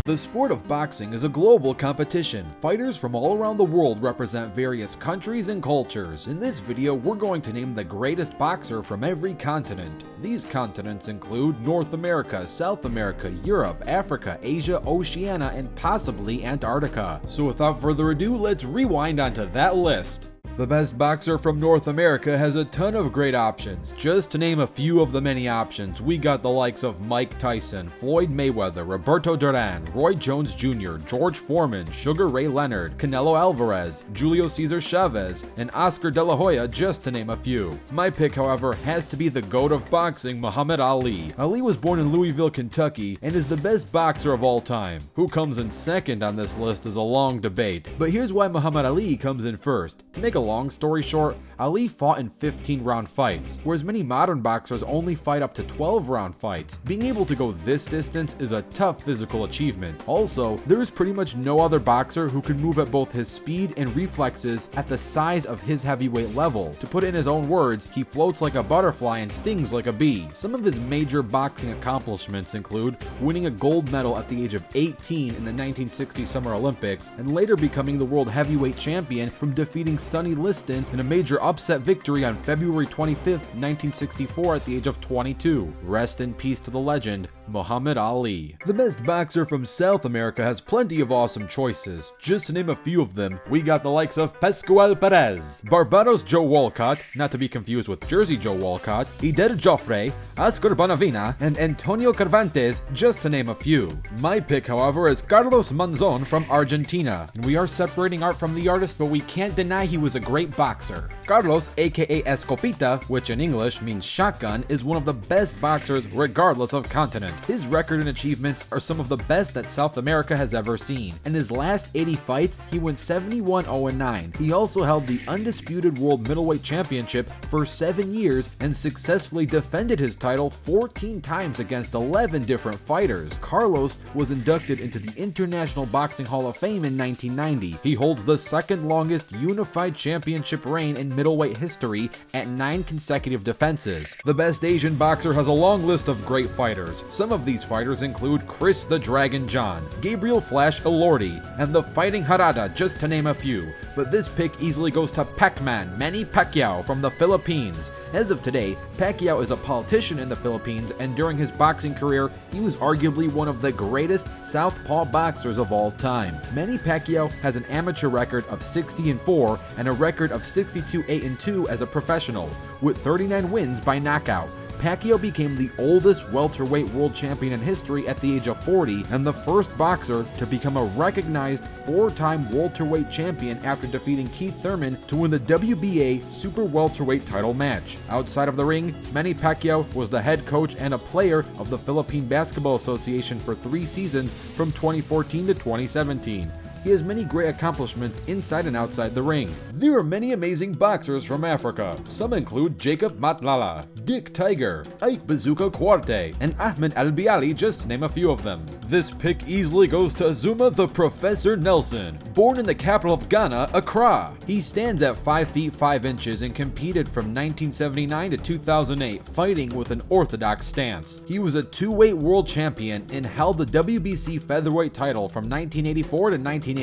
The sport of boxing is a global competition. Fighters from all around the world represent various countries and cultures. In this video, we're going to name the greatest boxer from every continent. These continents include North America, South America, Europe, Africa, Asia, Oceania, and possibly Antarctica. So without further ado, let's rewind onto that list. The best boxer from North America has a ton of great options. Just to name a few of the many options, we got the likes of Mike Tyson, Floyd Mayweather, Roberto Duran, Roy Jones Jr., George Foreman, Sugar Ray Leonard, Canelo Alvarez, Julio Cesar Chavez, and Oscar De La Hoya, just to name a few. My pick, however, has to be the GOAT of boxing, Muhammad Ali. Ali was born in Louisville, Kentucky, and is the best boxer of all time. Who comes in second on this list is a long debate, but here's why Muhammad Ali comes in first. To make a long story short, Ali fought in 15-round fights, whereas many modern boxers only fight up to 12-round fights. Being able to go this distance is a tough physical achievement. Also, there is pretty much no other boxer who can move at both his speed and reflexes at the size of his heavyweight level. To put it in his own words, he floats like a butterfly and stings like a bee. Some of his major boxing accomplishments include winning a gold medal at the age of 18 in the 1960 Summer Olympics, and later becoming the world heavyweight champion from defeating Sonny Liston in a major upset victory on February 25, 1964 at the age of 22. Rest in peace to the legend, Muhammad Ali. The best boxer from South America has plenty of awesome choices. Just to name a few of them, we got the likes of Pascual Perez, Barbados Joe Walcott, not to be confused with Jersey Joe Walcott, Ider Joffre, Oscar Bonavina, and Antonio Cervantes, just to name a few. My pick, however, is Carlos Monzon from Argentina, and we are separating art from the artist, but we can't deny he was a great boxer. Carlos, aka Escopita, which in English means shotgun, is one of the best boxers regardless of continent. His record and achievements are some of the best that South America has ever seen. In his last 80 fights, he went 71-0-9. He also held the undisputed World Middleweight Championship for 7 years and successfully defended his title 14 times against 11 different fighters. Carlos was inducted into the International Boxing Hall of Fame in 1990. He holds the second longest unified championship reign in middleweight history at 9 consecutive defenses. The best Asian boxer has a long list of great fighters. Some of these fighters include Chris the Dragon John, Gabriel Flash Elordi, and the Fighting Harada, just to name a few. But this pick easily goes to Pac-Man Manny Pacquiao from the Philippines. As of today, Pacquiao is a politician in the Philippines, and during his boxing career, he was arguably one of the greatest southpaw boxers of all time. Manny Pacquiao has an amateur record of 60-4 and a record of 62-8-2 as a professional, with 39 wins by knockout. Pacquiao became the oldest welterweight world champion in history at the age of 40 and the first boxer to become a recognized 4-time welterweight champion after defeating Keith Thurman to win the WBA super welterweight title match. Outside of the ring, Manny Pacquiao was the head coach and a player of the Philippine Basketball Association for 3 seasons from 2014 to 2017. He has many great accomplishments inside and outside the ring. There are many amazing boxers from Africa. Some include Jacob Matlala, Dick Tiger, Ike Bazooka Kwarte, and Ahmed Al-Biali, just to name a few of them. This pick easily goes to Azuma the Professor Nelson, born in the capital of Ghana, Accra. He stands at 5 feet 5 inches and competed from 1979 to 2008, fighting with an orthodox stance. He was a 2-weight world champion and held the WBC featherweight title from 1984 to 1987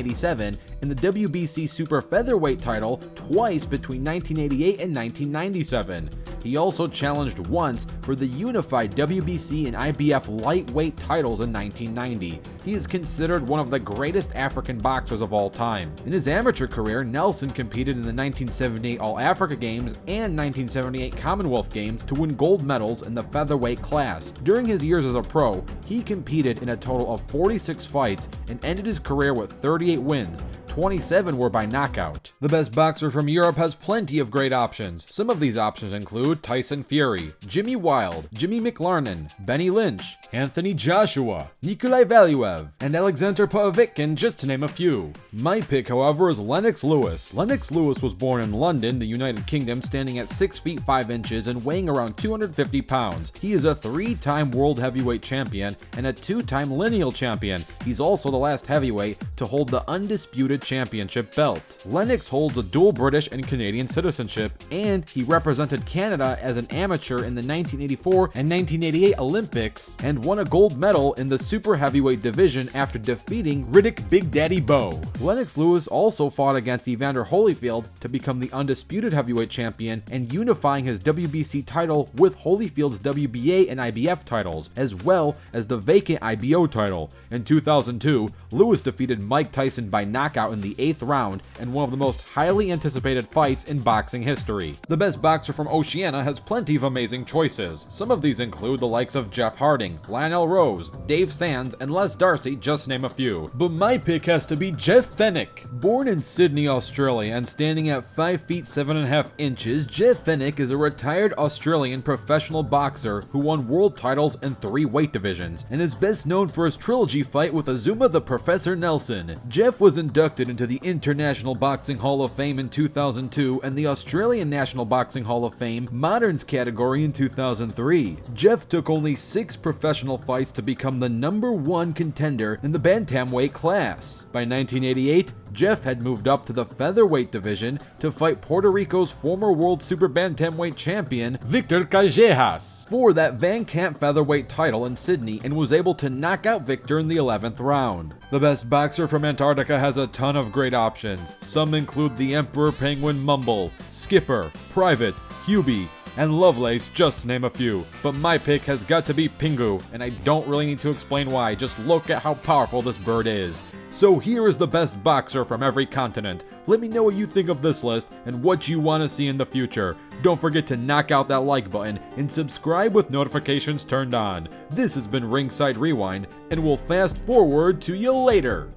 and the WBC Super Featherweight title twice between 1988 and 1997. He also challenged once for the unified WBC and IBF lightweight titles in 1990. He is considered one of the greatest African boxers of all time. In his amateur career, Nelson competed in the 1978 All-Africa Games and 1978 Commonwealth Games to win gold medals in the featherweight class. During his years as a pro, he competed in a total of 46 fights and ended his career with 38 wins. 27 were by knockout. The best boxer from Europe has plenty of great options. Some of these options include Tyson Fury, Jimmy Wild, Jimmy McLarnin, Benny Lynch, Anthony Joshua, Nikolai Valuev, and Alexander Povetkin, just to name a few. My pick, however, is Lennox Lewis. Lennox Lewis was born in London, the United Kingdom, standing at 6 feet 5 inches and weighing around 250 pounds. He is a 3-time world heavyweight champion and a 2-time lineal champion. He's also the last heavyweight to hold the undisputed championship belt. Lennox holds a dual British and Canadian citizenship, and he represented Canada as an amateur in the 1984 and 1988 Olympics and won a gold medal in the super heavyweight division after defeating Riddick Big Daddy Bo. Lennox Lewis also fought against Evander Holyfield to become the undisputed heavyweight champion and unifying his WBC title with Holyfield's WBA and IBF titles, as well as the vacant IBO title. In 2002, Lewis defeated Mike Tyson by knockout in the 8th round in one of the most highly anticipated fights in boxing history. The best boxer from Oceania has plenty of amazing choices. Some of these include the likes of Jeff Harding, Lionel Rose, Dave Sands, and Les Darcy, just to name a few. But my pick has to be Jeff Fenech. Born in Sydney, Australia, and standing at 5 feet 7.5 inches, Jeff Fenech is a retired Australian professional boxer who won world titles in 3 weight divisions, and is best known for his trilogy fight with Azuma the Professor Nelson. Jeff was inducted into the International Boxing Hall of Fame in 2002 and the Australian National Boxing Hall of Fame Moderns category in 2003. Jeff took only 6 professional fights to become the #1 contender in the bantamweight class. By 1988, Jeff had moved up to the featherweight division to fight Puerto Rico's former world super bantamweight champion, Victor Callejas, for that Van Camp featherweight title in Sydney, and was able to knock out Victor in the 11th round. The best boxer from Antarctica has a ton of great options. Some include the Emperor Penguin Mumble, Skipper, Private, Hubie, and Lovelace, just to name a few. But my pick has got to be Pingu, and I don't really need to explain why, just look at how powerful this bird is. So here is the best boxer from every continent. Let me know what you think of this list and what you want to see in the future. Don't forget to knock out that like button and subscribe with notifications turned on. This has been Ringside Rewind, and we'll fast forward to you later.